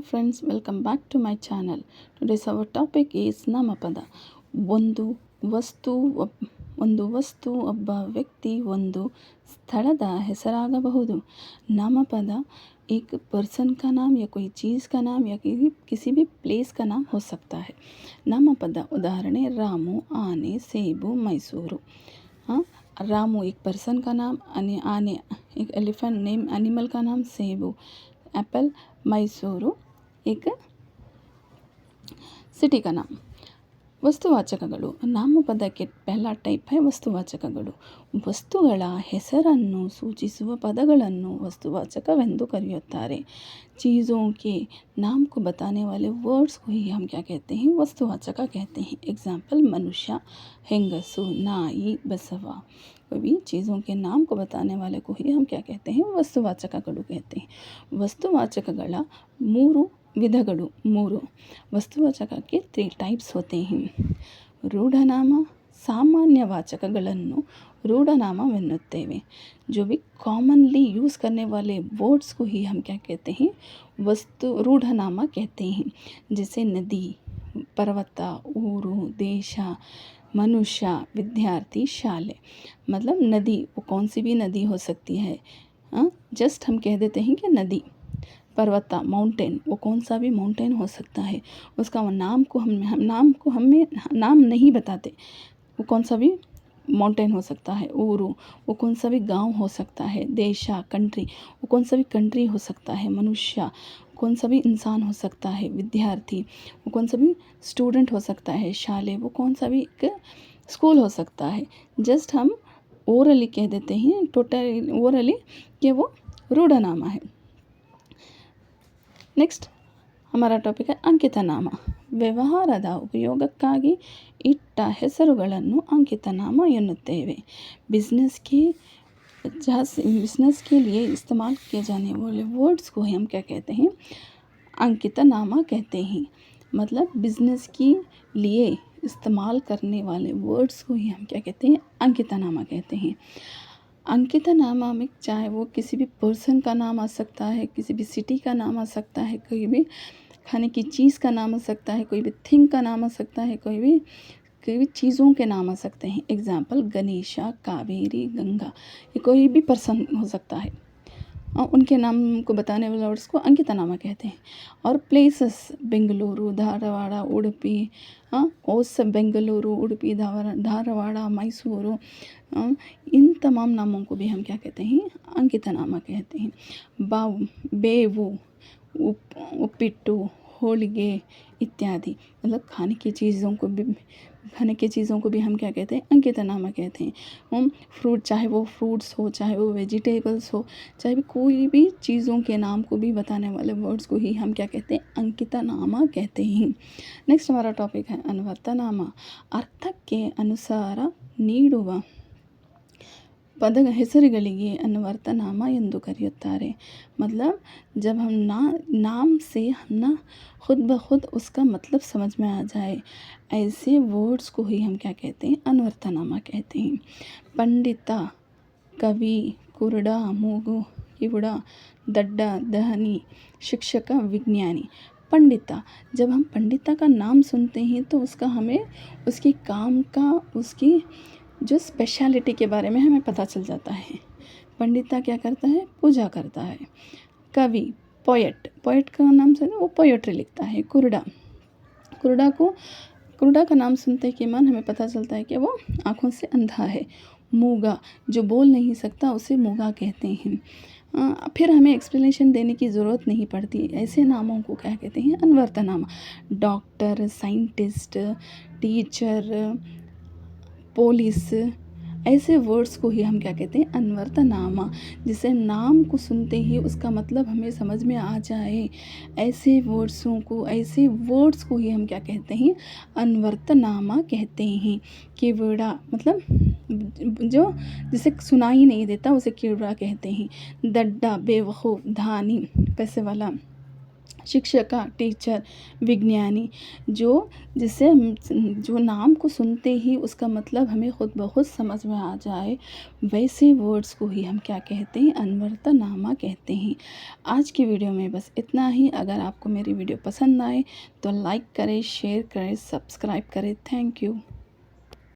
friends, welcome back to my channel. Today's our topic is ನಾಮಪದ. ಒಂದು ವಸ್ತು ಒಬ್ಬ ವ್ಯಕ್ತಿ ಒಂದು ಸ್ಥಳದ ಹೆಸರಾಗಬಹುದು. नामपद एक पर्सन का नाम या कोई चीज़ का नाम या किसी भी प्लेस का नाम हो सकता है. नामपद उदाहरण रामू, आने, सेबू, मैसूरू. हाँ, रामू एक पर्सन का नाम, आने एक एलिफेंट नेम एनिमल का नाम, सेबू एप्पल, मैसूरू एक ಸಿಟಿ का नाम. ವಸ್ತುವಾಚಕಗಳು. ನಾಮಪದಕ್ಕೆ ಪಹಲ ಟೈಪ್ है ವಸ್ತುವಾಚಕಗಳು. ವಸ್ತುಗಳ ಹೆಸರನ್ನು ಸೂಚಿಸುವ ಪದಗಳನ್ನು ವಸ್ತುವಾಚಕವೆಂದು ಕರೆಯುತ್ತಾರೆ. चीज़ों के नाम को बताने वाले वर्ड्स को ही हम क्या कहते हैं, वस्तुवाचक कहते हैं. एग्जाम्पल मनुष्य, ಹೆಂಗಸು, ನಾಯಿ, ಬಸವ. कोई भी चीज़ों के नाम को बताने वाले को ही हम क्या कहते हैं, ವಸ್ತುವಾಚಕಗಳು कहते हैं. ವಸ್ತುವಾಚಕಗಳ ಮೂರು ವಿಧಗಳು. ವಸ್ತುವಾಚಕಕ್ಕೆ 3 ಟೈಪ್ಸ್ होते हैं. ರೂಢನಾಮ, ಸಾಮಾನ್ಯವಾಚಕಗಳನ್ನು रूढ़नामವೆನ್ನುತ್ತೇವೆ. जो भी कॉमनली यूज़ करने वाले वर्ड्स को ही हम क्या कहते हैं, रूढ़नामा कहते हैं. जैसे नदी, पर्वत, ऊರು, देश, मनुष्य, विद्यार्थी, शाले. मतलब नदी, वो कौन सी भी नदी हो सकती है. जस्ट हम कह देते हैं कि नदी. पर्वत, माउंटेन, वो कौन सा भी माउंटेन हो सकता है. उसका नाम को हमें नाम नहीं बताते. वो कौन सा भी माउंटेन हो सकता है. ऊरू, वो कौन सा भी गांव हो सकता है. देशा, कंट्री, वो कौन सा भी कंट्री हो सकता है. मनुष्य, कौन सा भी इंसान हो सकता है. विद्यार्थी, वो कौन सा भी स्टूडेंट हो सकता है. शाले, वो कौन सा भी एक स्कूल हो सकता है. जस्ट हम ओरली कह देते हैं, टोटल ओरली कि वो रूढ़नामा है. ನೆಕ್ಸ್ಟ್ ಹಮಾರಾ ಟಾಪಿಕ್ है ಅಂಕಿತ ನಾಮ. ವ್ಯವಹಾರದ ಉಪಯೋಗಕ್ಕಾಗಿ ಇಟ್ಟ ಹೆಸರುಗಳನ್ನು ಅಂಕಿತ ನಾಮ ಎನ್ನುತ್ತೇವೆ. बिजनेस के लिए इस्तेमाल किए जाने वाले वर्ड्स को हम क्या कहते हैं, अंकित नामा कहते हैं. मतलब बिजनेस के लिए इस्तेमाल करने वाले वर्ड्स को ही हम क्या कहते हैं, अंकित नामा कहते हैं. अंकित नामा में चाहे वो किसी भी पर्सन का नाम आ सकता है, किसी भी सिटी का नाम आ सकता है, कोई भी खाने की चीज़ का नाम आ सकता है, कोई भी थिंग का नाम आ सकता है, कोई भी चीज़ों के नाम आ सकते हैं. एग्जाम्पल गणेशा, कावेरी, गंगा, ये कोई भी पर्सन हो सकता है. उनके नाम को बताने वाले वर्ड्स को अंकित नामा कहते हैं. और प्लेसेस, बेंगलुरु, धारवाड़, उडुपी, बेंगलुरु, उडुपी, धारवाड़, मैसूरू, इन तमाम नामों को भी हम क्या कहते हैं, अंकित नामा कहते हैं. बेवु, उप्पिट्टू, होलिगे इत्यादि. मतलब खाने की चीज़ों को भी हम क्या कहते हैं, अंकित नामा कहते हैं. फ्रूट, चाहे वो फ्रूट्स हो, चाहे वो वेजिटेबल्स हो, चाहे भी कोई भी चीज़ों के नाम को भी बताने वाले वर्ड्स को ही हम क्या कहते हैं, अंकित नामा कहते हैं. नेक्स्ट हमारा टॉपिक है ಅನ್ವರ್ಥ ನಾಮ. ಅರ್ಥಕ್ಕೆ ಅನುಸಾರ ನೀಡುವ पद ಹೆಸರುಗಳಿಗೆ ಅನ್ವರ್ಥ ನಾಮ ಎಂದು ಕರೆಯುತ್ತಾರೆ. मतलब जब हम नाम से हम खुद ब खुद उसका मतलब समझ में आ जाए, ऐसे वर्ड्स को ही हम क्या कहते हैं, अनवर्थ नामा कहते हैं. पंडिता, कवि, कुरडा, मूगु, किवड़ा, दड्डा, दहनी, शिक्षक, विज्ञानी. पंडिता, जब हम पंडिता का नाम सुनते हैं तो उसका हमें उसके काम का, उसकी जो स्पेशलिटी के बारे में हमें पता चल जाता है. पंडिता क्या करता है, पूजा करता है. कवि, पोएट का नाम से वो पोएट्री लिखता है. कुरडा का नाम सुनते के मन हमें पता चलता है कि वो आँखों से अंधा है. मूगा, जो बोल नहीं सकता उसे मूगा कहते हैं. फिर हमें एक्सप्लेनेशन देने की ज़रूरत नहीं पड़ती. ऐसे नामों को क्या कहते हैं, अनवर्थ नामा. डॉक्टर, साइंटिस्ट, टीचर, पुलिस, ऐसे वर्ड्स को ही हम क्या कहते हैं, अनवर्थ नामा. जिसे नाम को सुनते ही उसका मतलब हमें समझ में आ जाए, ऐसे वर्ड्स को ही हम क्या कहते हैं, अनवर्थ नामा कहते हैं. कीवड़ा, मतलब जो जिसे सुनाई नहीं देता उसे कीवड़ा कहते हैं. दड्डा, बेवकूफ़, धानी, पैसे वाला. शिक्षिका, टीचर, विज्ञानी, जिसे हम जो नाम को सुनते ही उसका मतलब हमें खुद ब खुद समझ में आ जाए, वैसे वर्ड्स को ही हम क्या कहते हैं, अनवर्तनामा कहते हैं। आज की वीडियो में बस इतना ही। अगर आपको मेरी वीडियो पसंद आए तो लाइक करें, शेयर करें, सब्सक्राइब करें। Thank you.